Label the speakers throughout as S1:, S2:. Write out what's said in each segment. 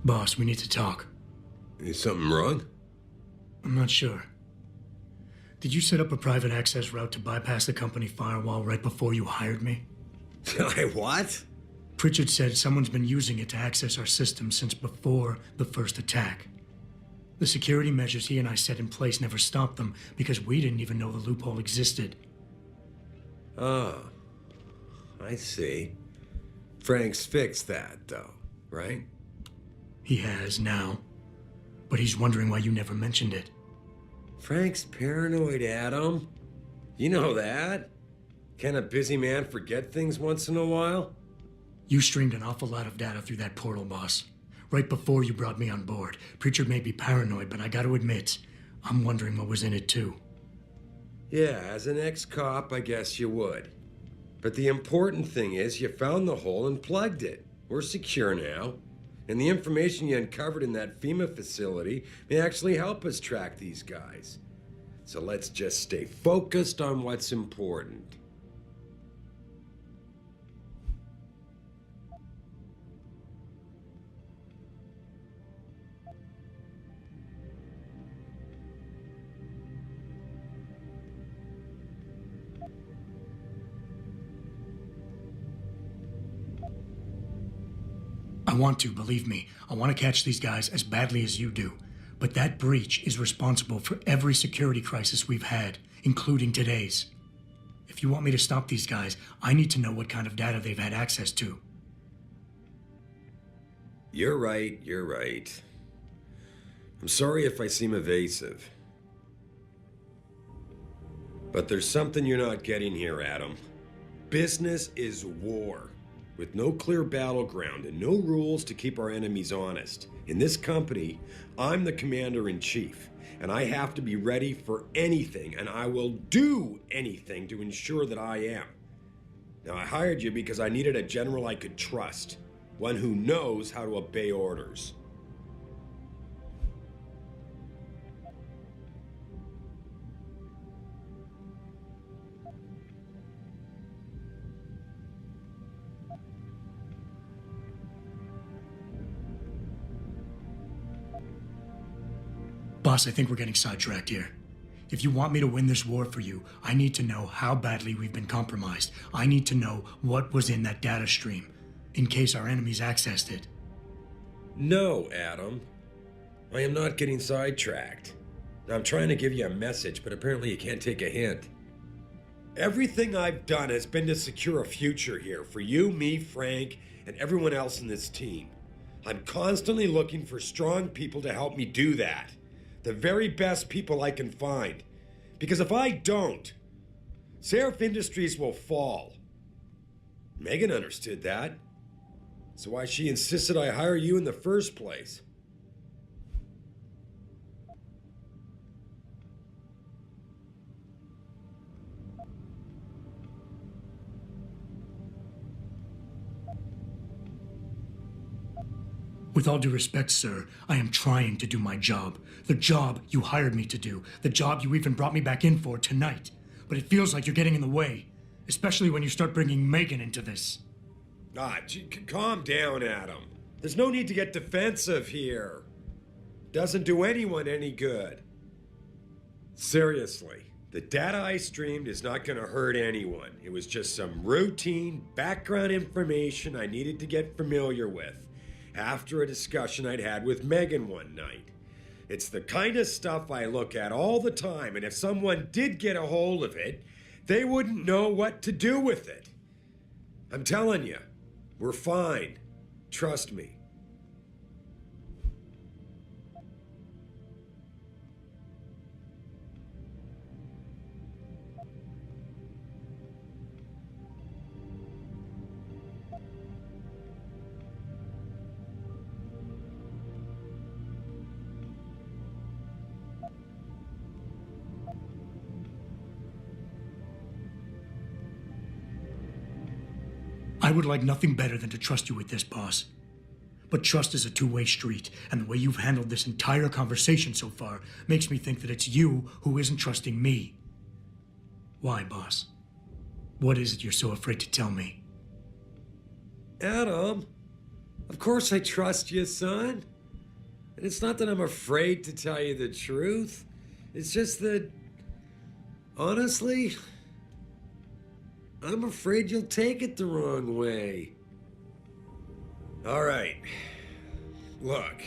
S1: Boss, we need to talk.
S2: Is something wrong?
S1: I'm not sure. Did you set up a private access route to bypass the company firewall right before you hired me?
S2: What?
S1: Pritchard said someone's been using it to access our system since before the first attack. The security measures he and I set in place never stopped them because we didn't even know the loophole existed.
S2: Oh, I see. Frank's fixed that, though, right?
S1: He has now, but he's wondering why you never mentioned it.
S2: Frank's paranoid, Adam. You know that. Can a busy man forget things once in a while?
S1: You streamed an awful lot of data through that portal, boss. Right before you brought me on board. Pritchard may be paranoid, but I gotta admit, I'm wondering what was in it too.
S2: Yeah, as an ex-cop, I guess you would. But the important thing is you found the hole and plugged it. We're secure now. And the information you uncovered in that FEMA facility may actually help us track these guys. So let's just stay focused on what's important.
S1: I want to, believe me. I want to catch these guys as badly as you do. But that breach is responsible for every security crisis we've had, including today's. If you want me to stop these guys, I need to know what kind of data they've had access to.
S2: You're right. I'm sorry if I seem evasive. But there's something you're not getting here, Adam. Business is war. With no clear battleground and no rules to keep our enemies honest. In this company, I'm the commander-in-chief, and I have to be ready for anything, and I will do anything to ensure that I am. Now, I hired you because I needed a general I could trust, one who knows how to obey orders.
S1: Boss, I think we're getting sidetracked here. If you want me to win this war for you, I need to know how badly we've been compromised. I need to know what was in that data stream, in case our enemies accessed it.
S2: No, Adam. I am not getting sidetracked. I'm trying to give you a message, but apparently you can't take a hint. Everything I've done has been to secure a future here for you, me, Frank, and everyone else in this team. I'm constantly looking for strong people to help me do that. The very best people I can find. Because if I don't, Seraph Industries will fall. Megan understood that. That's why she insisted I hire you in the first place.
S1: With all due respect, sir, I am trying to do my job. The job you hired me to do. The job you even brought me back in for tonight. But it feels like you're getting in the way. Especially when you start bringing Megan into this.
S2: Calm down, Adam. There's no need to get defensive here. Doesn't do anyone any good. Seriously, the data I streamed is not going to hurt anyone. It was just some routine background information I needed to get familiar with after a discussion I'd had with Megan one night. It's the kind of stuff I look at all the time, and if someone did get a hold of it, they wouldn't know what to do with it. I'm telling you, we're fine. Trust me.
S1: I would like nothing better than to trust you with this, boss. But trust is a two-way street, and the way you've handled this entire conversation so far makes me think that it's you who isn't trusting me. Why, boss? What is it you're so afraid to tell me?
S2: Adam, of course I trust you, son. And it's not that I'm afraid to tell you the truth. It's just that, honestly, I'm afraid you'll take it the wrong way. All right. Look,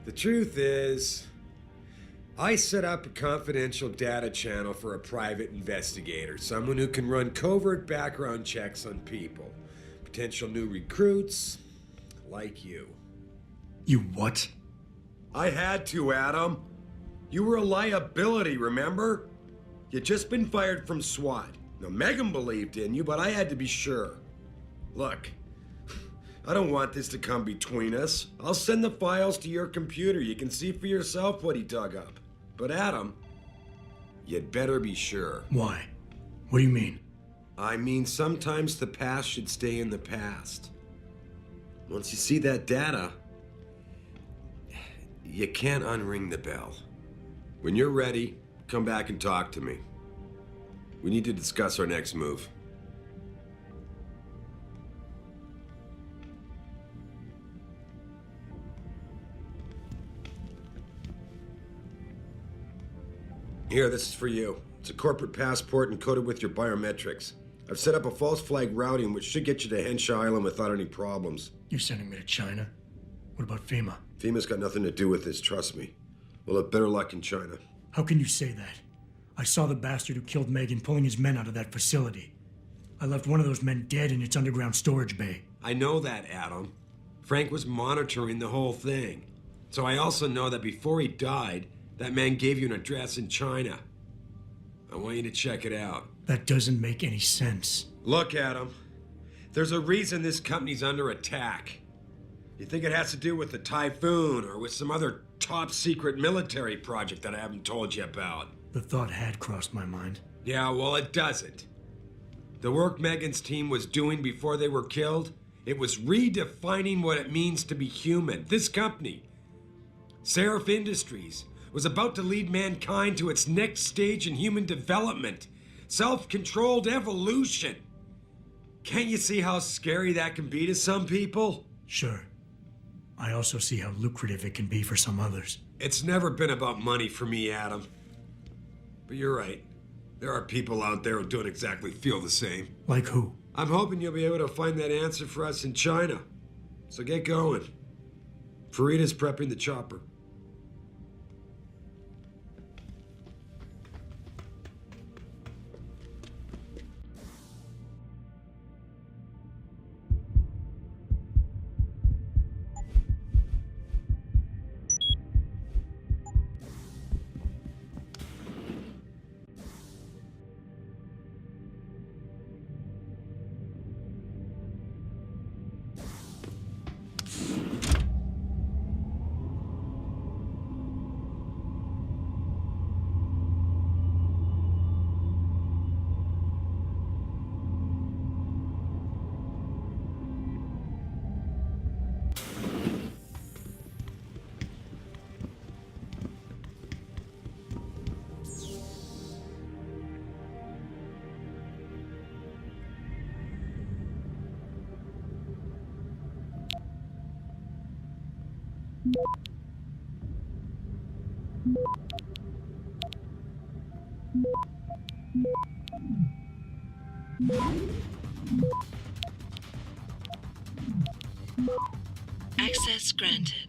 S2: the truth is, I set up a confidential data channel for a private investigator, someone who can run covert background checks on people, potential new recruits, like you.
S1: You what?
S2: I had to, Adam. You were a liability, remember? You'd just been fired from SWAT. Now, Megan believed in you, but I had to be sure. Look, I don't want this to come between us. I'll send the files to your computer. You can see for yourself what he dug up. But Adam, you'd better be sure.
S1: Why? What do you mean?
S2: I mean, sometimes the past should stay in the past. Once you see that data, you can't unring the bell. When you're ready, come back and talk to me. We need to discuss our next move. Here, this is for you. It's a corporate passport encoded with your biometrics. I've set up a false flag routing which should get you to Henshaw Island without any problems.
S1: You're sending me to China? What about FEMA?
S2: FEMA's got nothing to do with this, trust me. We'll have better luck in China.
S1: How can you say that? I saw the bastard who killed Megan pulling his men out of that facility. I left one of those men dead in its underground storage bay.
S2: I know that, Adam. Frank was monitoring the whole thing. So I also know that before he died, that man gave you an address in China. I want you to check it out.
S1: That doesn't make any sense.
S2: Look, Adam. There's a reason this company's under attack. You think it has to do with the typhoon or with some other top secret military project that I haven't told you about?
S1: The thought had crossed my mind.
S2: Yeah, well, it doesn't. The work Megan's team was doing before they were killed, it was redefining what it means to be human. This company, Seraph Industries, was about to lead mankind to its next stage in human development. Self-controlled evolution. Can't you see how scary that can be to some people?
S1: Sure. I also see how lucrative it can be for some others.
S2: It's never been about money for me, Adam. But you're right. There are people out there who don't exactly feel the same.
S1: Like who?
S2: I'm hoping you'll be able to find that answer for us in China. So get going. Farida's prepping the chopper.
S3: Access granted.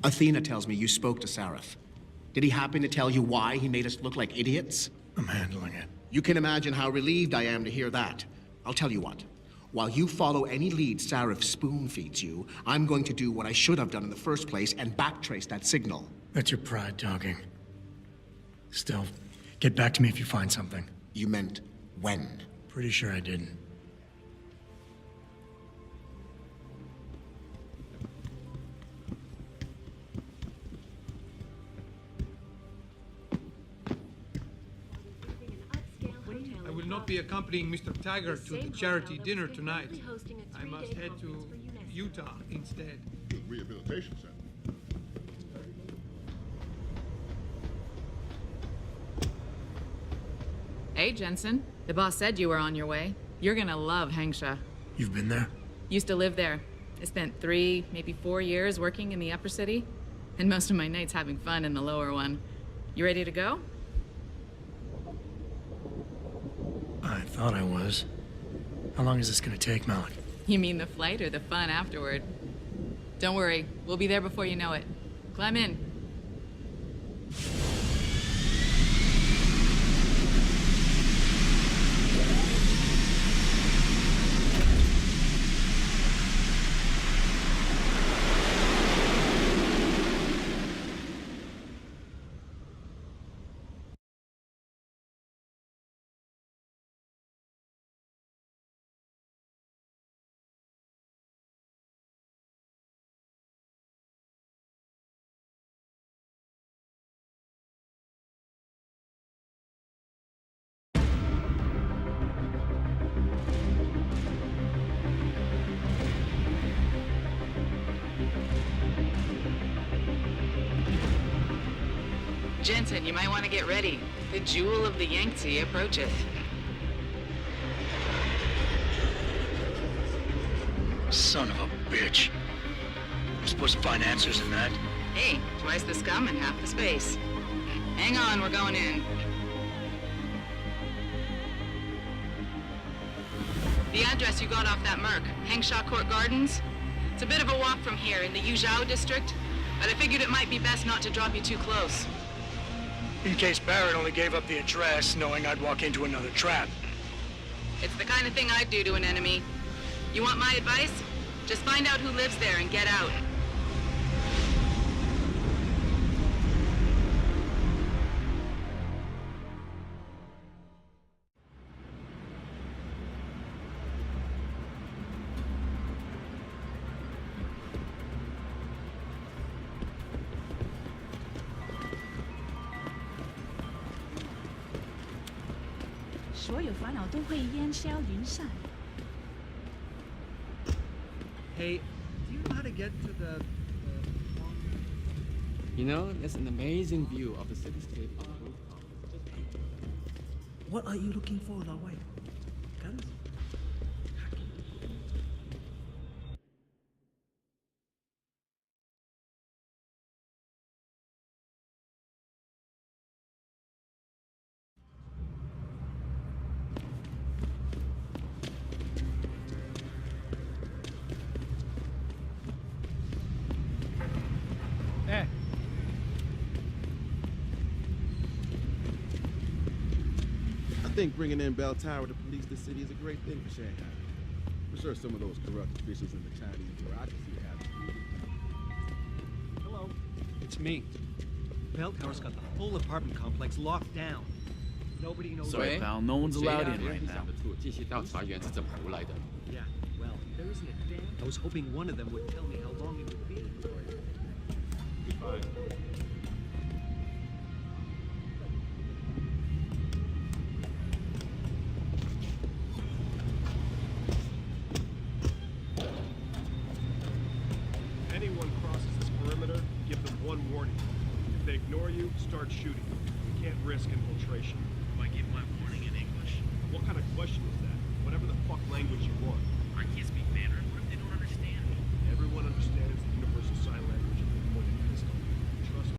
S4: Athena tells me you spoke to Sareth. Did he happen to tell you why he made us look like idiots?
S1: I'm handling it.
S4: You can imagine how relieved I am to hear that. I'll tell you what. While you follow any lead Sareth spoon-feeds you, I'm going to do what I should have done in the first place and backtrace that signal.
S1: That's your pride talking. Still, get back to me if you find something.
S4: You meant when?
S1: Pretty sure I didn't.
S5: I will not be accompanying Mr. Taggart to the charity dinner tonight. I must head to Utah instead.
S6: Rehabilitation center.
S7: Hey, Jensen. The boss said you were on your way. You're gonna love Hangsha.
S1: You've been there?
S7: Used to live there. I spent 3, maybe 4 years working in the upper city, and most of my nights having fun in the lower one. You ready to go?
S1: I thought I was. How long is this gonna take, Malik?
S7: You mean the flight or the fun afterward? Don't worry, we'll be there before you know it. Climb in. Jensen, you might want to get ready. The jewel of the Yangtze approacheth.
S1: Son of a bitch. We're supposed to find answers in that.
S7: Hey, twice the scum and half the space. Hang on, we're going in. The address you got off that Merc, Hangshaw Court Gardens. It's a bit of a walk from here in the Yuzhou district, but I figured it might be best not to drop you too close.
S1: In case Barrett only gave up the address, knowing I'd walk into another trap.
S7: It's the kind of thing I'd do to an enemy. You want my advice? Just find out who lives there and get out.
S5: Hey, do you know how to get to the
S8: You know, there's an amazing view of the cityscape.
S9: What are you looking for, Lao Wei? Guns?
S5: Eh.
S6: I think bringing in Bell Tower to police the city is a great thing for Shanghai. I'm sure some of those corrupt officials in the Chinese bureaucracy have.
S9: Hello. It's me. Bell Tower's got the whole apartment complex locked down. Nobody knows.
S8: Sorry,
S10: pal, no one's allowed in right now.
S8: 这些调查员是怎么胡来的？
S9: Yeah, well, there isn't a damn. I was hoping one of them would tell me how long it would be.
S6: Goodbye.
S11: Anyone crosses this perimeter, give them one warning. If they ignore you, start shooting. We can't risk infiltration. Do I give my warning in English? What kind of question is that? Whatever the fuck language you want.